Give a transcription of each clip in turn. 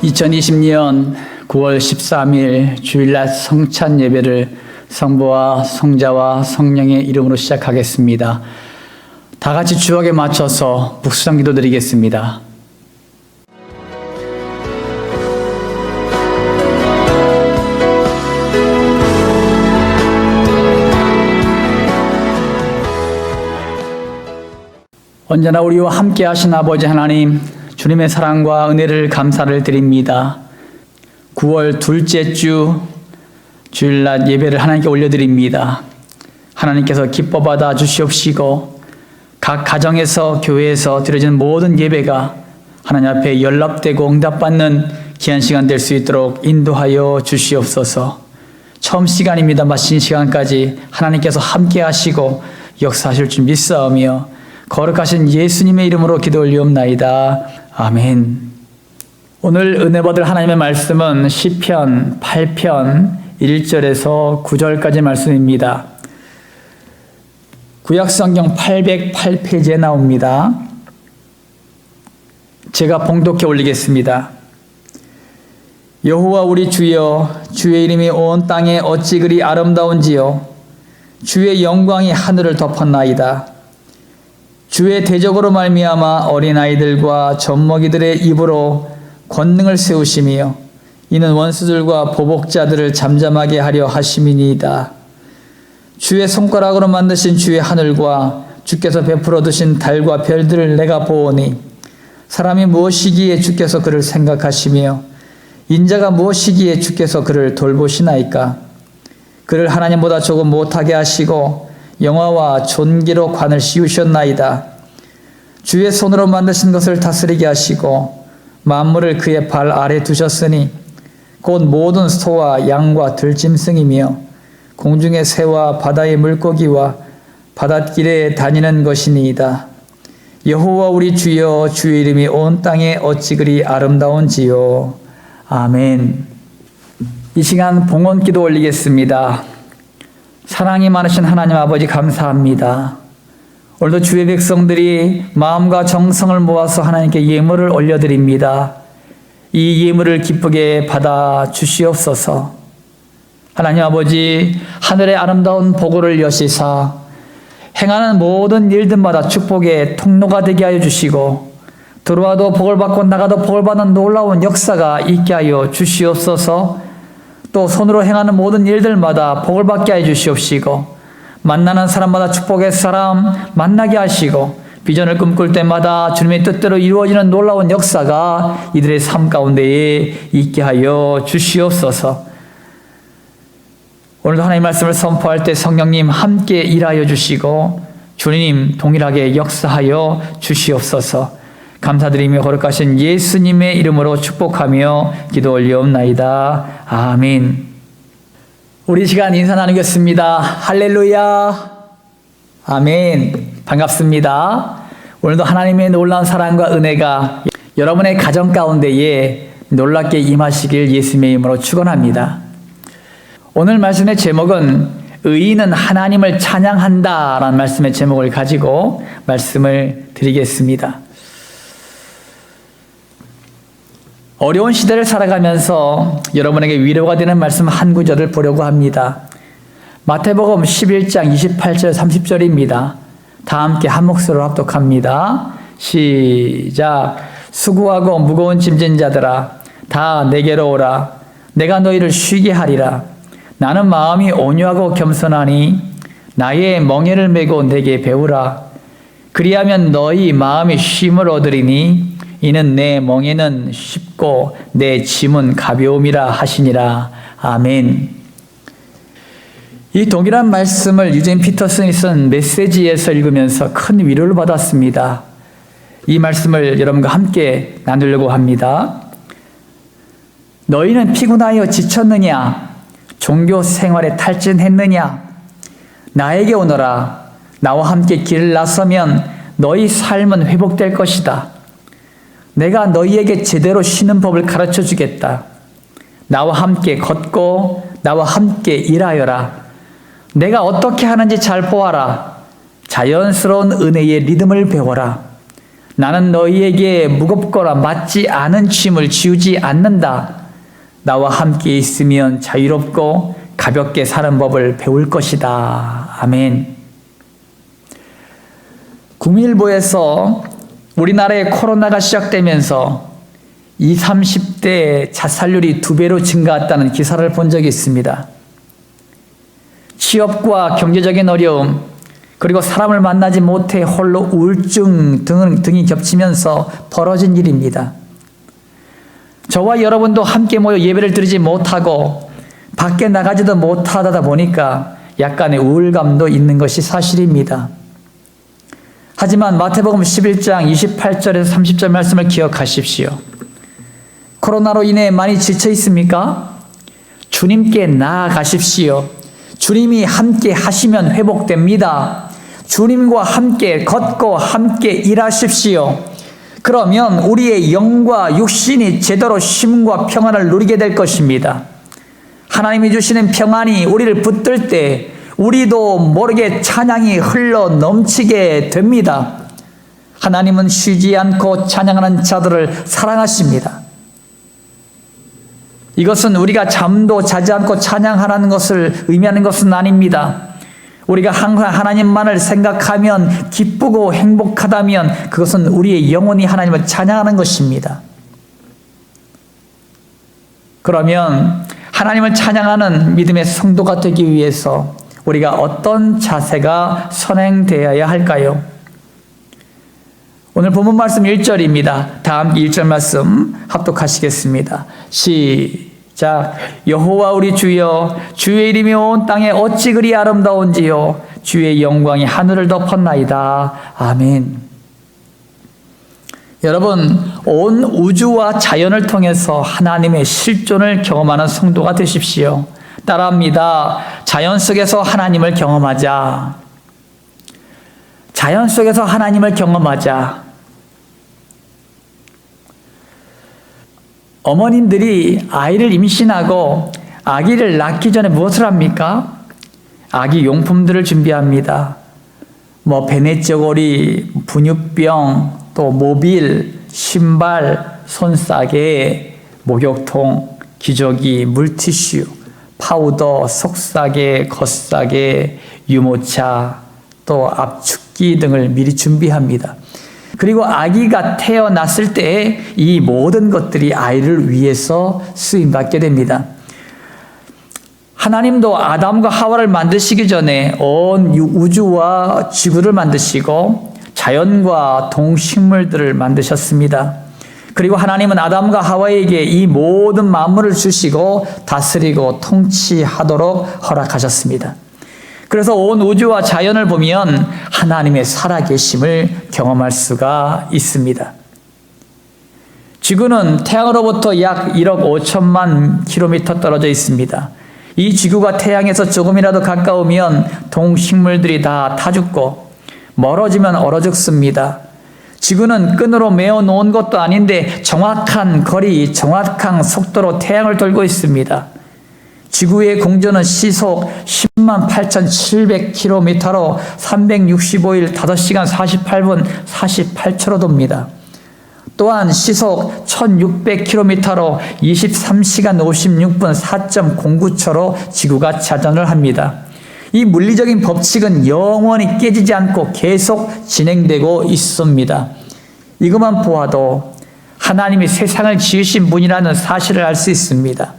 2020년 9월 13일 주일날 성찬 예배를 성부와 성자와 성령의 이름으로 시작하겠습니다. 다 같이 주역에 맞춰서 묵상 기도 드리겠습니다. 언제나 우리와 함께 하신 아버지 하나님, 주님의 사랑과 은혜를 감사를 드립니다. 9월 둘째 주 주일날 예배를 하나님께 올려드립니다. 하나님께서 기뻐 받아 주시옵시고 각 가정에서 교회에서 드려지는 모든 예배가 하나님 앞에 연락되고 응답받는 귀한 시간 될 수 있도록 인도하여 주시옵소서. 처음 시간입니다. 마친 시간까지 하나님께서 함께 하시고 역사하실 줄 믿사오며 거룩하신 예수님의 이름으로 기도 올리옵나이다. 아멘. 오늘 은혜 받을 하나님의 말씀은 시편 8편 1절에서 9절까지 말씀입니다. 구약성경 808페이지에 나옵니다. 제가 봉독해 올리겠습니다. 여호와 우리 주여, 주의 이름이 온 땅에 어찌 그리 아름다운지요. 주의 영광이 하늘을 덮었나이다. 주의 대적으로 말미암아 어린아이들과 젖먹이들의 입으로 권능을 세우시며 이는 원수들과 보복자들을 잠잠하게 하려 하심이니이다. 주의 손가락으로 만드신 주의 하늘과 주께서 베풀어 두신 달과 별들을 내가 보오니 사람이 무엇이기에 주께서 그를 생각하시며 인자가 무엇이기에 주께서 그를 돌보시나이까. 그를 하나님보다 조금 못하게 하시고 영화와 존귀로 관을 씌우셨나이다. 주의 손으로 만드신 것을 다스리게 하시고 만물을 그의 발 아래 두셨으니 곧 모든 소와 양과 들짐승이며 공중의 새와 바다의 물고기와 바닷길에 다니는 것이니이다. 여호와 우리 주여, 주의 이름이 온 땅에 어찌 그리 아름다운지요. 아멘. 이 시간 봉헌 기도 올리겠습니다. 사랑이 많으신 하나님 아버지 감사합니다. 오늘도 주의 백성들이 마음과 정성을 모아서 하나님께 예물을 올려드립니다. 이 예물을 기쁘게 받아 주시옵소서. 하나님 아버지, 하늘의 아름다운 보고를 여시사 행하는 모든 일들마다 축복의 통로가 되게 하여 주시고 들어와도 복을 받고 나가도 복을 받는 놀라운 역사가 있게 하여 주시옵소서. 또 손으로 행하는 모든 일들마다 복을 받게 해 주시옵시고 만나는 사람마다 축복의 사람 만나게 하시고 비전을 꿈꿀 때마다 주님의 뜻대로 이루어지는 놀라운 역사가 이들의 삶 가운데에 있게 하여 주시옵소서. 오늘도 하나님의 말씀을 선포할 때 성령님 함께 일하여 주시고 주님 동일하게 역사하여 주시옵소서. 감사드리며 거룩하신 예수님의 이름으로 축복하며 기도 올리옵나이다. 아멘. 우리 시간 인사 나누겠습니다. 할렐루야. 아멘. 반갑습니다. 오늘도 하나님의 놀라운 사랑과 은혜가 여러분의 가정 가운데에 놀랍게 임하시길 예수님의 이름으로 축원합니다. 오늘 말씀의 제목은 의인은 하나님을 찬양한다 라는 말씀의 제목을 가지고 말씀을 드리겠습니다. 어려운 시대를 살아가면서 여러분에게 위로가 되는 말씀 한 구절을 보려고 합니다. 마태복음 11장 28절 30절입니다. 다 함께 한 목소리로 합독합니다. 시작. 수고하고 무거운 짐진 자들아 다 내게로 오라. 내가 너희를 쉬게 하리라. 나는 마음이 온유하고 겸손하니 나의 멍에를 메고 내게 배우라. 그리하면 너희 마음이 쉼을 얻으리니 이는 내 멍에는 쉽고 내 짐은 가벼움이라 하시니라. 아멘. 이 동일한 말씀을 유진 피터슨이 쓴 메시지에서 읽으면서 큰 위로를 받았습니다. 이 말씀을 여러분과 함께 나누려고 합니다. 너희는 피곤하여 지쳤느냐? 종교 생활에 탈진했느냐? 나에게 오너라. 나와 함께 길을 나서면 너희 삶은 회복될 것이다. 내가 너희에게 제대로 쉬는 법을 가르쳐 주겠다. 나와 함께 걷고 나와 함께 일하여라. 내가 어떻게 하는지 잘 보아라. 자연스러운 은혜의 리듬을 배워라. 나는 너희에게 무겁거나 맞지 않은 짐을 지우지 않는다. 나와 함께 있으면 자유롭고 가볍게 사는 법을 배울 것이다. 아멘. 국민일보에서 우리나라의 코로나가 시작되면서 20, 30대 자살률이 2배로 증가했다는 기사를 본 적이 있습니다. 취업과 경제적인 어려움, 그리고 사람을 만나지 못해 홀로 우울증 등이 겹치면서 벌어진 일입니다. 저와 여러분도 함께 모여 예배를 드리지 못하고 밖에 나가지도 못하다 보니까 약간의 우울감도 있는 것이 사실입니다. 하지만 마태복음 11장 28절에서 30절 말씀을 기억하십시오. 코로나로 인해 많이 지쳐 있습니까? 주님께 나아가십시오. 주님이 함께 하시면 회복됩니다. 주님과 함께 걷고 함께 일하십시오. 그러면 우리의 영과 육신이 제대로 쉼과 평안을 누리게 될 것입니다. 하나님이 주시는 평안이 우리를 붙들 때 우리도 모르게 찬양이 흘러 넘치게 됩니다. 하나님은 쉬지 않고 찬양하는 자들을 사랑하십니다. 이것은 우리가 잠도 자지 않고 찬양하라는 것을 의미하는 것은 아닙니다. 우리가 항상 하나님만을 생각하면 기쁘고 행복하다면 그것은 우리의 영혼이 하나님을 찬양하는 것입니다. 그러면 하나님을 찬양하는 믿음의 성도가 되기 위해서 우리가 어떤 자세가 선행되어야 할까요? 오늘 본문 말씀 1절입니다. 다음 1절 말씀 합독하시겠습니다. 시작. 여호와 우리 주여, 주의 이름이 온 땅에 어찌 그리 아름다운지요. 주의 영광이 하늘을 덮었나이다. 아멘. 여러분, 온 우주와 자연을 통해서 하나님의 실존을 경험하는 성도가 되십시오. 따라합니다. 자연 속에서 하나님을 경험하자. 자연 속에서 하나님을 경험하자. 어머님들이 아이를 임신하고 아기를 낳기 전에 무엇을 합니까? 아기 용품들을 준비합니다. 배냇저고리, 분유병, 또 모빌, 신발, 손싸개, 목욕통, 기저귀, 물티슈, 파우더, 속싸개, 겉싸개, 유모차, 또 압축기 등을 미리 준비합니다. 그리고 아기가 태어났을 때 이 모든 것들이 아이를 위해서 쓰임받게 됩니다. 하나님도 아담과 하와를 만드시기 전에 온 우주와 지구를 만드시고 자연과 동식물들을 만드셨습니다. 그리고 하나님은 아담과 하와에게 이 모든 만물을 주시고 다스리고 통치하도록 허락하셨습니다. 그래서 온 우주와 자연을 보면 하나님의 살아계심을 경험할 수가 있습니다. 지구는 태양으로부터 약 1억 5천만 킬로미터 떨어져 있습니다. 이 지구가 태양에서 조금이라도 가까우면 동식물들이 다 죽고 멀어지면 얼어 죽습니다. 지구는 끈으로 메어 놓은 것도 아닌데 정확한 거리, 정확한 속도로 태양을 돌고 있습니다. 지구의 공전은 시속 10만 8,700km로 365일 5시간 48분 48초로 돕니다. 또한 시속 1600km로 23시간 56분 4.09초로 지구가 자전을 합니다. 이 물리적인 법칙은 영원히 깨지지 않고 계속 진행되고 있습니다. 이것만 보아도 하나님이 세상을 지으신 분이라는 사실을 알 수 있습니다.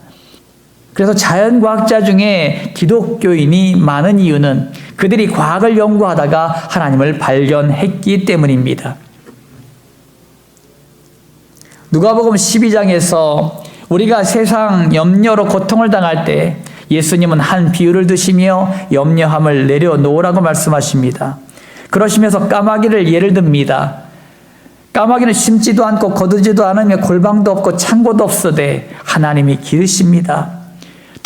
그래서 자연과학자 중에 기독교인이 많은 이유는 그들이 과학을 연구하다가 하나님을 발견했기 때문입니다. 누가복음 12장에서 우리가 세상 염려로 고통을 당할 때 예수님은 한 비유를 드시며 염려함을 내려놓으라고 말씀하십니다. 그러시면서 까마귀를 예를 듭니다. 까마귀는 심지도 않고 거두지도 않으며 골방도 없고 창고도 없으되 하나님이 기르십니다.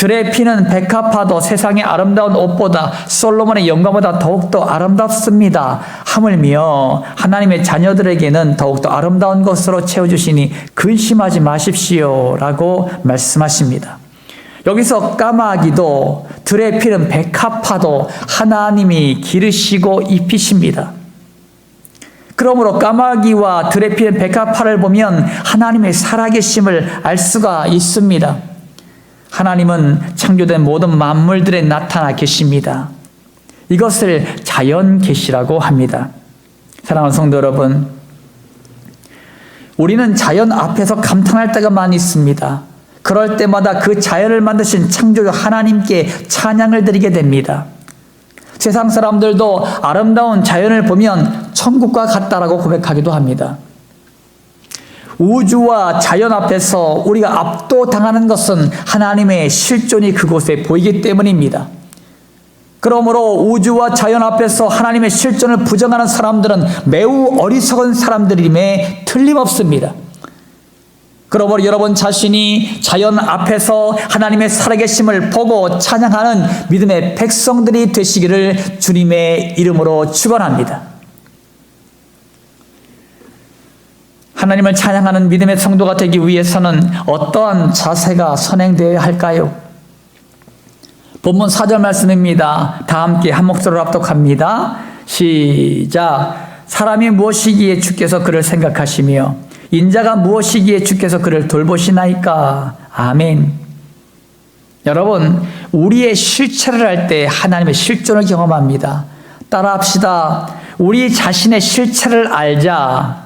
들의 피는 백합화도 세상의 아름다운 옷보다 솔로몬의 영광보다 더욱더 아름답습니다. 하물며 하나님의 자녀들에게는 더욱더 아름다운 것으로 채워주시니 근심하지 마십시오 라고 말씀하십니다. 여기서 까마귀도 들의 피는 백합화도 하나님이 기르시고 입히십니다. 그러므로 까마귀와 들에 피는 백합화를 보면 하나님의 살아계심을 알 수가 있습니다. 하나님은 창조된 모든 만물들에 나타나 계십니다. 이것을 자연 계시라고 합니다. 사랑하는 성도 여러분, 우리는 자연 앞에서 감탄할 때가 많이 있습니다. 그럴 때마다 그 자연을 만드신 창조주 하나님께 찬양을 드리게 됩니다. 세상 사람들도 아름다운 자연을 보면 천국과 같다라고 고백하기도 합니다. 우주와 자연 앞에서 우리가 압도당하는 것은 하나님의 실존이 그곳에 보이기 때문입니다. 그러므로 우주와 자연 앞에서 하나님의 실존을 부정하는 사람들은 매우 어리석은 사람들임에 틀림없습니다. 그러므로 여러분 자신이 자연 앞에서 하나님의 살아계심을 보고 찬양하는 믿음의 백성들이 되시기를 주님의 이름으로 축원합니다. 하나님을 찬양하는 믿음의 성도가 되기 위해서는 어떠한 자세가 선행되어야 할까요? 본문 4절 말씀입니다. 다 함께 한 목소리로 합독합니다. 시작. 사람이 무엇이기에 주께서 그를 생각하시며 인자가 무엇이기에 주께서 그를 돌보시나이까. 아멘. 여러분, 우리의 실체를 할 때 하나님의 실존을 경험합니다. 따라합시다. 우리 자신의 실체를 알자.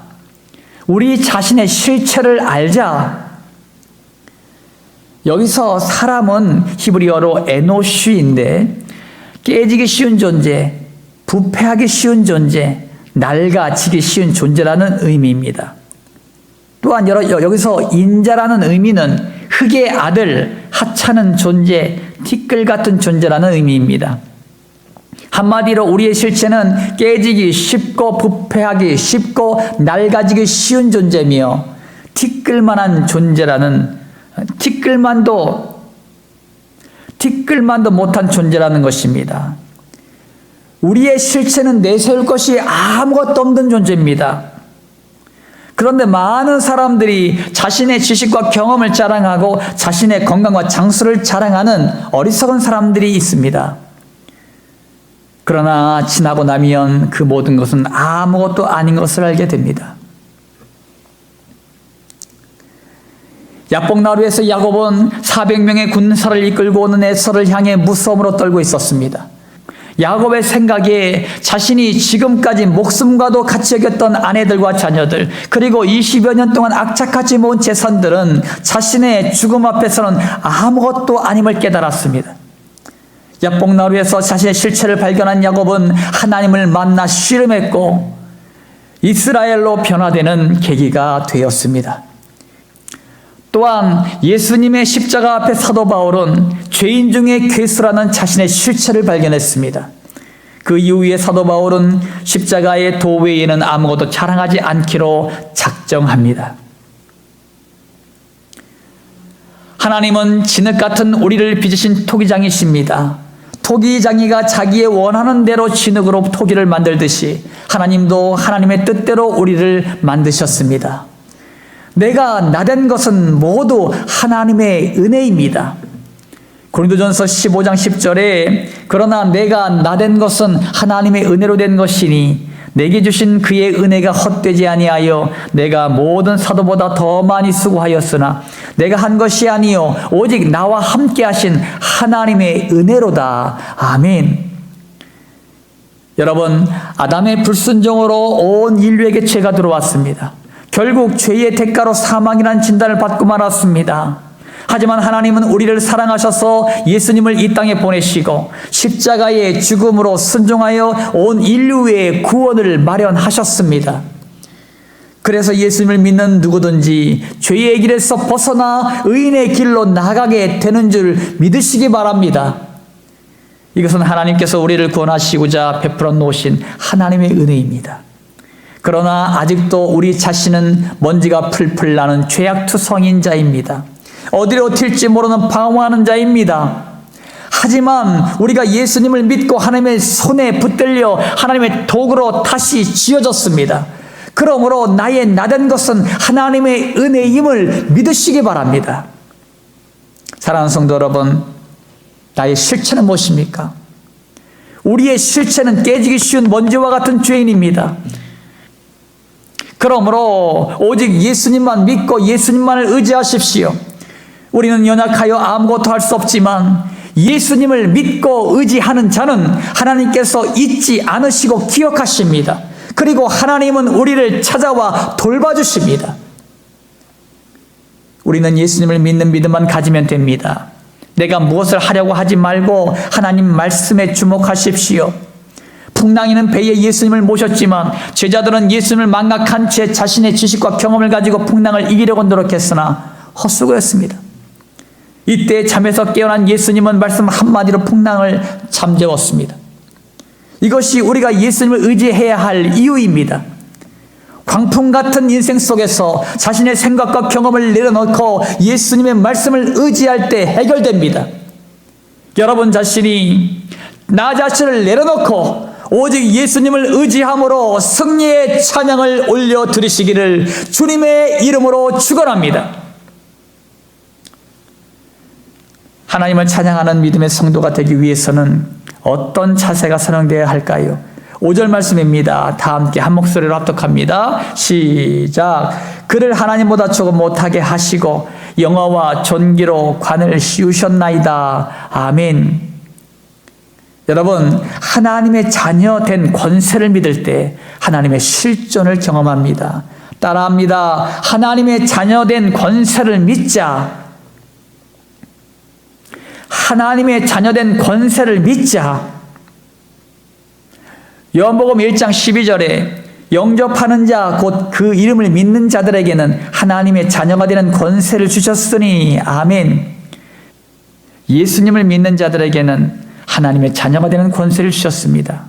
우리 자신의 실체를 알자. 여기서 사람은 히브리어로 에노쉬인데 깨지기 쉬운 존재, 부패하기 쉬운 존재, 낡아지기 쉬운 존재라는 의미입니다. 또한 여기서 인자라는 의미는 흙의 아들, 하찮은 존재, 티끌 같은 존재라는 의미입니다. 한마디로 우리의 실체는 깨지기 쉽고 부패하기 쉽고 낡아지기 쉬운 존재며 티끌만한 존재라는 티끌만도 못한 존재라는 것입니다. 우리의 실체는 내세울 것이 아무것도 없는 존재입니다. 그런데 많은 사람들이 자신의 지식과 경험을 자랑하고 자신의 건강과 장수를 자랑하는 어리석은 사람들이 있습니다. 그러나 지나고 나면 그 모든 것은 아무것도 아닌 것을 알게 됩니다. 야복나루에서 야곱은 400명의 군사를 이끌고 오는 에서를 향해 무서움으로 떨고 있었습니다. 야곱의 생각에 자신이 지금까지 목숨과도 같이 여겼던 아내들과 자녀들, 그리고 20여 년 동안 악착같이 모은 재산들은 자신의 죽음 앞에서는 아무것도 아님을 깨달았습니다. 야복나루에서 자신의 실체를 발견한 야곱은 하나님을 만나 씨름했고 이스라엘로 변화되는 계기가 되었습니다. 또한 예수님의 십자가 앞에 사도 바울은 죄인 중에 괴수라는 자신의 실체를 발견했습니다. 그 이후에 사도 바울은 십자가의 도 외에는 아무것도 자랑하지 않기로 작정합니다. 하나님은 진흙 같은 우리를 빚으신 토기장이십니다. 토기장이가 자기의 원하는 대로 진흙으로 토기를 만들듯이 하나님도 하나님의 뜻대로 우리를 만드셨습니다. 내가 나된 것은 모두 하나님의 은혜입니다. 고린도전서 15장 10절에 그러나 내가 나된 것은 하나님의 은혜로 된 것이니 내게 주신 그의 은혜가 헛되지 아니하여 내가 모든 사도보다 더 많이 수고하였으나 내가 한 것이 아니요 오직 나와 함께 하신 하나님의 은혜로다. 아멘. 여러분, 아담의 불순종으로 온 인류에게 죄가 들어왔습니다. 결국 죄의 대가로 사망이라는 진단을 받고 말았습니다. 하지만 하나님은 우리를 사랑하셔서 예수님을 이 땅에 보내시고 십자가의 죽음으로 순종하여 온 인류의 구원을 마련하셨습니다. 그래서 예수님을 믿는 누구든지 죄의 길에서 벗어나 의인의 길로 나가게 되는 줄 믿으시기 바랍니다. 이것은 하나님께서 우리를 구원하시고자 베풀어 놓으신 하나님의 은혜입니다. 그러나 아직도 우리 자신은 먼지가 풀풀 나는 죄악투성인 자입니다. 어디로 튈지 모르는 방황하는 자입니다. 하지만 우리가 예수님을 믿고 하나님의 손에 붙들려 하나님의 도구로 다시 지어졌습니다. 그러므로 나의 나된 것은 하나님의 은혜임을 믿으시기 바랍니다. 사랑하는 성도 여러분, 나의 실체는 무엇입니까? 우리의 실체는 깨지기 쉬운 먼지와 같은 죄인입니다. 그러므로 오직 예수님만 믿고 예수님만을 의지하십시오. 우리는 연약하여 아무것도 할 수 없지만 예수님을 믿고 의지하는 자는 하나님께서 잊지 않으시고 기억하십니다. 그리고 하나님은 우리를 찾아와 돌봐주십니다. 우리는 예수님을 믿는 믿음만 가지면 됩니다. 내가 무엇을 하려고 하지 말고 하나님 말씀에 주목하십시오. 풍랑이는 배에 예수님을 모셨지만 제자들은 예수님을 망각한 채 자신의 지식과 경험을 가지고 풍랑을 이기려고 노력했으나 헛수고였습니다. 이때 잠에서 깨어난 예수님은 말씀 한마디로 풍랑을 잠재웠습니다. 이것이 우리가 예수님을 의지해야 할 이유입니다. 광풍 같은 인생 속에서 자신의 생각과 경험을 내려놓고 예수님의 말씀을 의지할 때 해결됩니다. 여러분 자신이 나 자신을 내려놓고 오직 예수님을 의지함으로 승리의 찬양을 올려드리시기를 주님의 이름으로 축원합니다. 하나님을 찬양하는 믿음의 성도가 되기 위해서는 어떤 자세가 선행되어야 할까요? 5절 말씀입니다. 다 함께 한 목소리로 합독합니다. 시작. 그를 하나님보다 조금 못하게 하시고 영화와 존귀로 관을 씌우셨나이다. 아멘. 여러분, 하나님의 자녀된 권세를 믿을 때 하나님의 실존을 경험합니다. 따라합니다. 하나님의 자녀된 권세를 믿자. 하나님의 자녀된 권세를 믿자. 요한복음 1장 12절에 영접하는 자 곧 그 이름을 믿는 자들에게는 하나님의 자녀가 되는 권세를 주셨으니 아멘. 예수님을 믿는 자들에게는 하나님의 자녀가 되는 권세를 주셨습니다.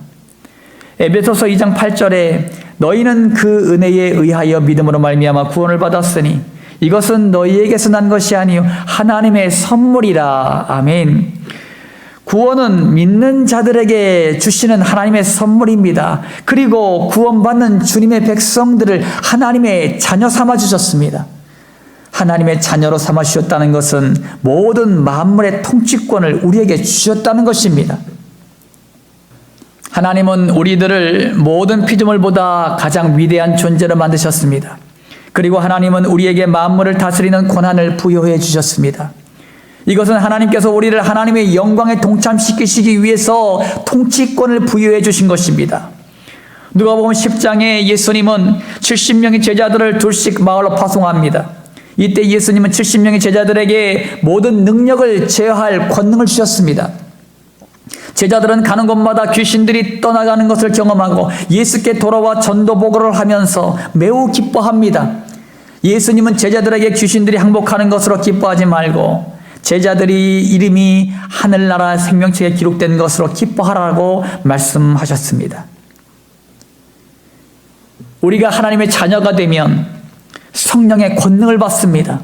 에베소서 2장 8절에 너희는 그 은혜에 의하여 믿음으로 말미암아 구원을 받았으니 이것은 너희에게서 난 것이 아니요 하나님의 선물이라. 아멘. 구원은 믿는 자들에게 주시는 하나님의 선물입니다. 그리고 구원받는 주님의 백성들을 하나님의 자녀 삼아 주셨습니다. 하나님의 자녀로 삼아 주셨다는 것은 모든 만물의 통치권을 우리에게 주셨다는 것입니다. 하나님은 우리들을 모든 피조물보다 가장 위대한 존재로 만드셨습니다. 그리고 하나님은 우리에게 만물을 다스리는 권한을 부여해 주셨습니다. 이것은 하나님께서 우리를 하나님의 영광에 동참시키시기 위해서 통치권을 부여해 주신 것입니다. 누가복음 10장에 예수님은 70명의 제자들을 둘씩 마을로 파송합니다. 이때 예수님은 70명의 제자들에게 모든 능력을 제어할 권능을 주셨습니다. 제자들은 가는 곳마다 귀신들이 떠나가는 것을 경험하고 예수께 돌아와 전도 보고를 하면서 매우 기뻐합니다. 예수님은 제자들에게 귀신들이 항복하는 것으로 기뻐하지 말고 제자들이 이름이 하늘나라 생명책에 기록된 것으로 기뻐하라고 말씀하셨습니다. 우리가 하나님의 자녀가 되면 성령의 권능을 받습니다.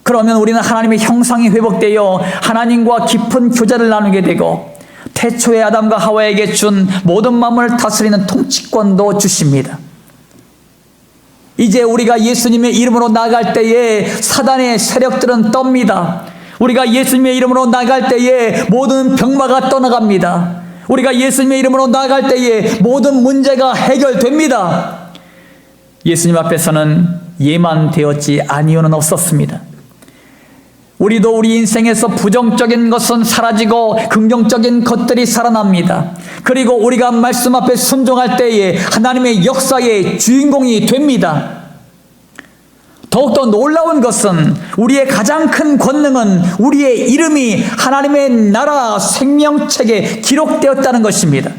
그러면 우리는 하나님의 형상이 회복되어 하나님과 깊은 교제를 나누게 되고 태초에 아담과 하와에게 준 모든 만물을 다스리는 통치권도 주십니다. 이제 우리가 예수님의 이름으로 나갈 때에 사단의 세력들은 떱니다. 우리가 예수님의 이름으로 나갈 때에 모든 병마가 떠나갑니다. 우리가 예수님의 이름으로 나갈 때에 모든 문제가 해결됩니다. 예수님 앞에서는 예만 되었지 아니오는 없었습니다. 우리도 우리 인생에서 부정적인 것은 사라지고 긍정적인 것들이 살아납니다. 그리고 우리가 말씀 앞에 순종할 때에 하나님의 역사의 주인공이 됩니다. 더욱더 놀라운 것은 우리의 가장 큰 권능은 우리의 이름이 하나님의 나라 생명책에 기록되었다는 것입니다.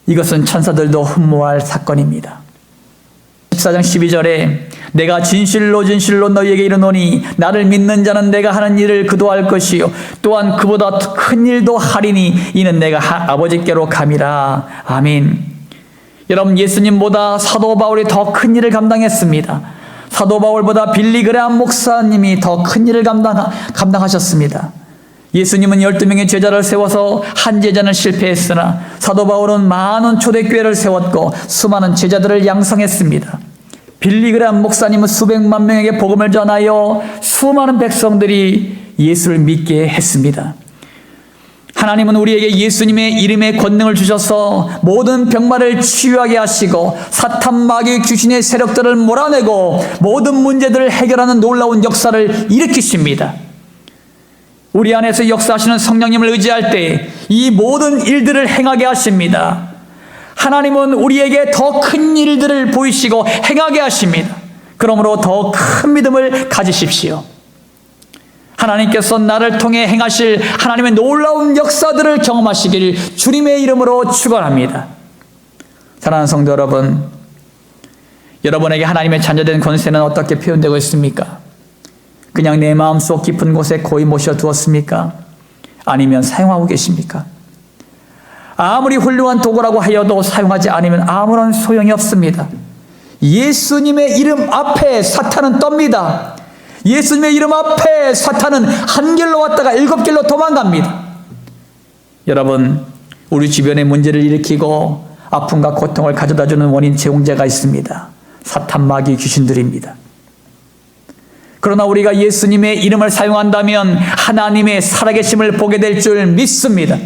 이것은 천사들도 흠모할 사건입니다. 14장 12절에 내가 진실로 진실로 너희에게 이르노니 나를 믿는 자는 내가 하는 일을 그도 할 것이요 또한 그보다 큰 일도 하리니 이는 내가 아버지께로 감이라. 아멘. 여러분, 예수님보다 사도 바울이 더 큰 일을 감당했습니다. 사도 바울보다 빌리 그레함 목사님이 더 큰 일을 감당하셨습니다. 예수님은 12명의 제자를 세워서 한 제자는 실패했으나 사도 바울은 많은 초대교회를 세웠고 수많은 제자들을 양성했습니다. 빌리 그레함 목사님은 수백만 명에게 복음을 전하여 수많은 백성들이 예수를 믿게 했습니다. 하나님은 우리에게 예수님의 이름의 권능을 주셔서 모든 병마를 치유하게 하시고 사탄 마귀 귀신의 세력들을 몰아내고 모든 문제들을 해결하는 놀라운 역사를 일으키십니다. 우리 안에서 역사하시는 성령님을 의지할 때 이 모든 일들을 행하게 하십니다. 하나님은 우리에게 더 큰 일들을 보이시고 행하게 하십니다. 그러므로 더 큰 믿음을 가지십시오. 하나님께서 나를 통해 행하실 하나님의 놀라운 역사들을 경험하시길 주님의 이름으로 축원합니다. 사랑하는 성도 여러분, 여러분에게 하나님의 자녀된 권세는 어떻게 표현되고 있습니까? 그냥 내 마음속 깊은 곳에 고이 모셔두었습니까? 아니면 사용하고 계십니까? 아무리 훌륭한 도구라고 하여도 사용하지 않으면 아무런 소용이 없습니다. 예수님의 이름 앞에 사탄은 떱니다. 예수님의 이름 앞에 사탄은 한 길로 왔다가 7길로 도망갑니다. 여러분, 우리 주변에 문제를 일으키고 아픔과 고통을 가져다주는 원인 제공자가 있습니다. 사탄 마귀 귀신들입니다. 그러나 우리가 예수님의 이름을 사용한다면 하나님의 살아계심을 보게 될 줄 믿습니다.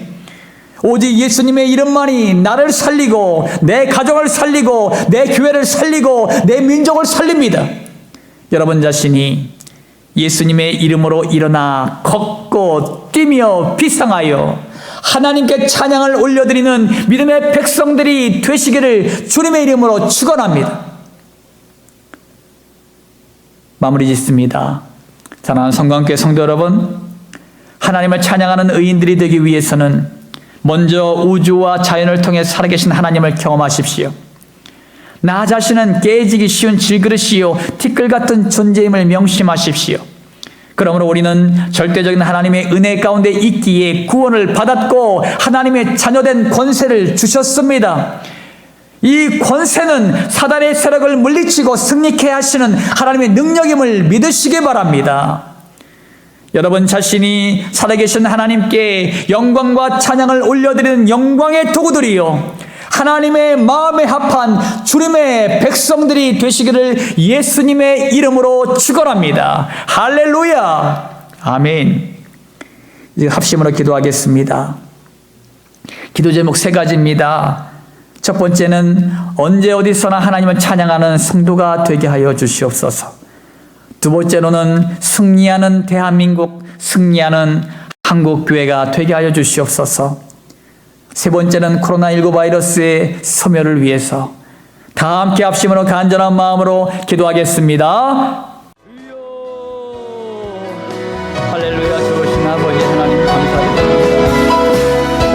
오직 예수님의 이름만이 나를 살리고 내 가정을 살리고 내 교회를 살리고 내 민족을 살립니다. 여러분 자신이 예수님의 이름으로 일어나 걷고 뛰며 비상하여 하나님께 찬양을 올려드리는 믿음의 백성들이 되시기를 주님의 이름으로 축원합니다. 마무리 짓습니다. 사랑하는 성광교회 성도 여러분, 하나님을 찬양하는 의인들이 되기 위해서는 먼저 우주와 자연을 통해 살아계신 하나님을 경험하십시오. 나 자신은 깨지기 쉬운 질그릇이요 티끌 같은 존재임을 명심하십시오. 그러므로 우리는 절대적인 하나님의 은혜 가운데 있기에 구원을 받았고 하나님의 자녀된 권세를 주셨습니다. 이 권세는 사단의 세력을 물리치고 승리케 하시는 하나님의 능력임을 믿으시기 바랍니다. 여러분 자신이 살아계신 하나님께 영광과 찬양을 올려드리는 영광의 도구들이요 하나님의 마음에 합한 주님의 백성들이 되시기를 예수님의 이름으로 축원합니다. 할렐루야. 아멘. 이제 합심으로 기도하겠습니다. 기도 제목 3가지입니다. 첫 번째는 언제 어디서나 하나님을 찬양하는 성도가 되게 하여 주시옵소서. 두 번째로는 승리하는 대한민국, 승리하는 한국교회가 되게 하여 주시옵소서. 세 번째는 코로나19 바이러스의 소멸을 위해서 다 함께 합심으로 간절한 마음으로 기도하겠습니다. 할렐루야. 좋으신 아버지 하나님 감사드립니다.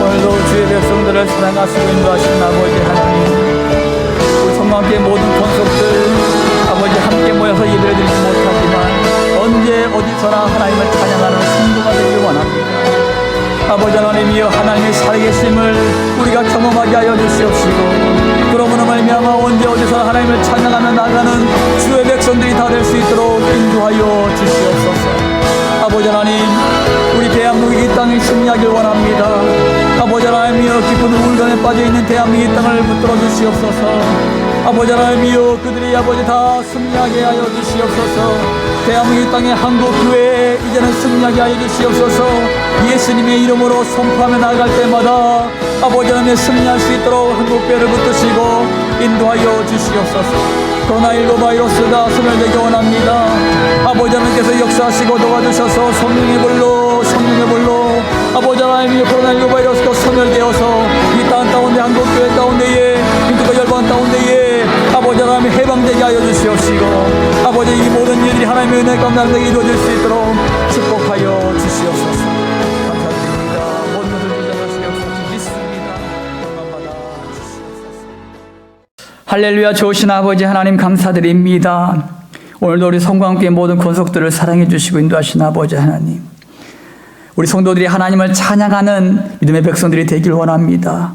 오늘도 주의 백성들을 사랑하시고 인도하신 아버지 하나님, 우리 성령께 모든 권속들 아버지 함께 모여서 예배를 드리지 못하지만 언제 어디서나 하나님을 찬양하는 성도가 되길 원합니다. 아버지 하나님이여, 하나님의 살아계심을 우리가 경험하게 하여 주시옵시고 그러므로 말미암아 언제 어디서나 하나님을 찬양하며 나가는 주의 백성들이 다 될 수 있도록 인도하여 주시옵소서. 아버지 하나님, 우리 대한민국 이 땅이 승리하길 원합니다. 아버지 하나님이여, 깊은 우울감에 빠져있는 대한민국 이 땅을 붙들어 주시옵소서. 아버지 하나님이여, 그들이 아버지 다 승리하게 하여 주시옵소서. 대한민국 이 땅의 한국교회 이제는 승리하게 하여 주시옵소서. 예수님의 이름으로 선포하며 나아갈 때마다 아버지 하나님의 승리할 수 있도록 한국교회를 붙드시고 인도하여 주시옵소서. 코로나19 바이러스가 소멸되기 원합니다. 아버지 하나님께서 역사하시고 도와주셔서 성령의 불로 아버지 하나님이 코로나19 바이러스가 소멸되어서 이 땅 가운데 한국교회 가운데에 인도가 열방 가운데에 아버지 하나님 해방되게 하여 주시옵시고 아버지 이 모든 일들이 하나님의 은혜 가운데 이루어질 수 있도록 축복하여 주시옵소서. 감사드립니다. 모든 것을 주장하시옵소서. 믿습니다. 영광받아 주시옵소서. 할렐루야. 좋으신 아버지 하나님 감사드립니다. 오늘도 우리 성과 함께 모든 권속들을 사랑해 주시고 인도하신 아버지 하나님, 우리 성도들이 하나님을 찬양하는 믿음의 백성들이 되길 원합니다.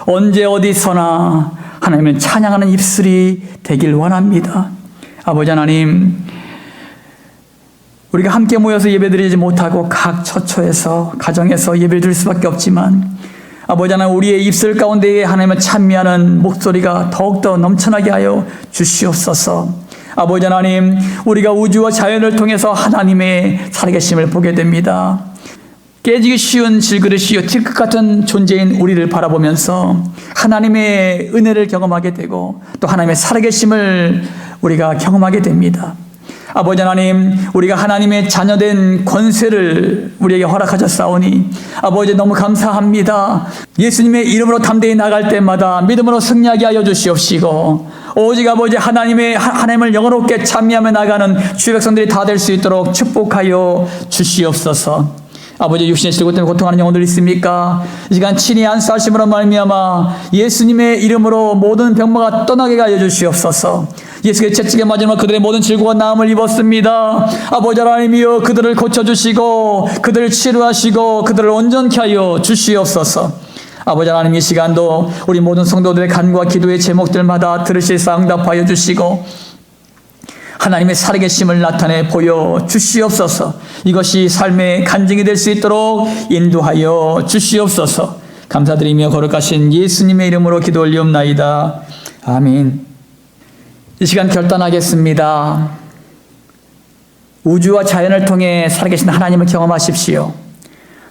언제 어디서나 하나님을 찬양하는 입술이 되길 원합니다. 아버지 하나님, 우리가 함께 모여서 예배드리지 못하고 각 처처에서 가정에서 예배를 드릴 수밖에 없지만 아버지 하나님, 우리의 입술 가운데에 하나님을 찬미하는 목소리가 더욱더 넘쳐나게 하여 주시옵소서. 아버지 하나님, 우리가 우주와 자연을 통해서 하나님의 살아계심을 보게 됩니다. 깨지기 쉬운 질그릇이요 티끌 같은 존재인 우리를 바라보면서 하나님의 은혜를 경험하게 되고 또 하나님의 살아계심을 우리가 경험하게 됩니다. 아버지 하나님, 우리가 하나님의 자녀된 권세를 우리에게 허락하셨사오니 아버지 너무 감사합니다. 예수님의 이름으로 담대히 나갈 때마다 믿음으로 승리하게 하여 주시옵시고 오직 아버지 하나님을 영원롭게 찬미하며 나가는 주의 백성들이 다 될 수 있도록 축복하여 주시옵소서. 아버지 육신의 질고 때문에 고통하는 영혼들 있습니까? 이 시간 친히 안수하심으로 말미암아 예수님의 이름으로 모든 병마가 떠나게 하여 주시옵소서. 예수의 채찍에 맞으면 그들의 모든 질고가 나음을 입었습니다. 아버지 하나님이여 그들을 고쳐주시고 그들을 치료하시고 그들을 온전케 하여 주시옵소서. 아버지 하나님 이 시간도 우리 모든 성도들의 간구와 기도의 제목들마다 들으시사 응답하여 주시고 하나님의 살아계심을 나타내 보여 주시옵소서. 이것이 삶의 간증이 될 수 있도록 인도하여 주시옵소서. 감사드리며 거룩하신 예수님의 이름으로 기도 올리옵나이다. 아멘. 이 시간 결단하겠습니다. 우주와 자연을 통해 살아계신 하나님을 경험하십시오.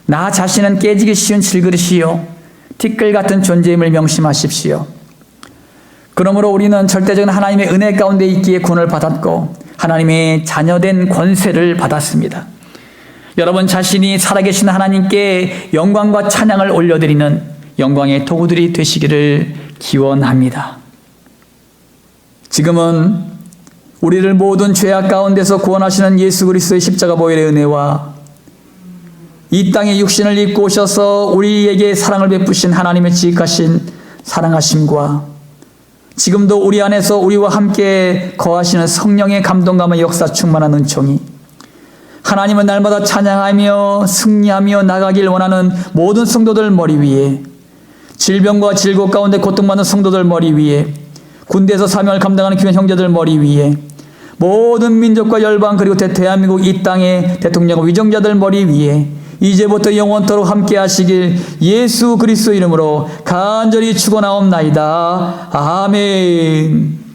나 자신은 깨지기 쉬운 질그릇이요 티끌 같은 존재임을 명심하십시오. 그러므로 우리는 절대적인 하나님의 은혜 가운데 있기에 구원을 받았고 하나님의 자녀된 권세를 받았습니다. 여러분 자신이 살아계신 하나님께 영광과 찬양을 올려드리는 영광의 도구들이 되시기를 기원합니다. 지금은 우리를 모든 죄악 가운데서 구원하시는 예수 그리스도의 십자가 보혈의 은혜와 이 땅에 육신을 입고 오셔서 우리에게 사랑을 베푸신 하나님의 지극하신 사랑하심과 지금도 우리 안에서 우리와 함께 거하시는 성령의 감동감의 역사 충만한 은총이 하나님은 날마다 찬양하며 승리하며 나가길 원하는 모든 성도들 머리 위에 질병과 질고 가운데 고통받는 성도들 머리 위에 군대에서 사명을 감당하는 귀한 형제들 머리 위에 모든 민족과 열방 그리고 대한민국 이 땅의 대통령과 위정자들 머리 위에 이제부터 영원토록 함께 하시길 예수 그리스도 이름으로 간절히 축원하옵나이다. 아멘.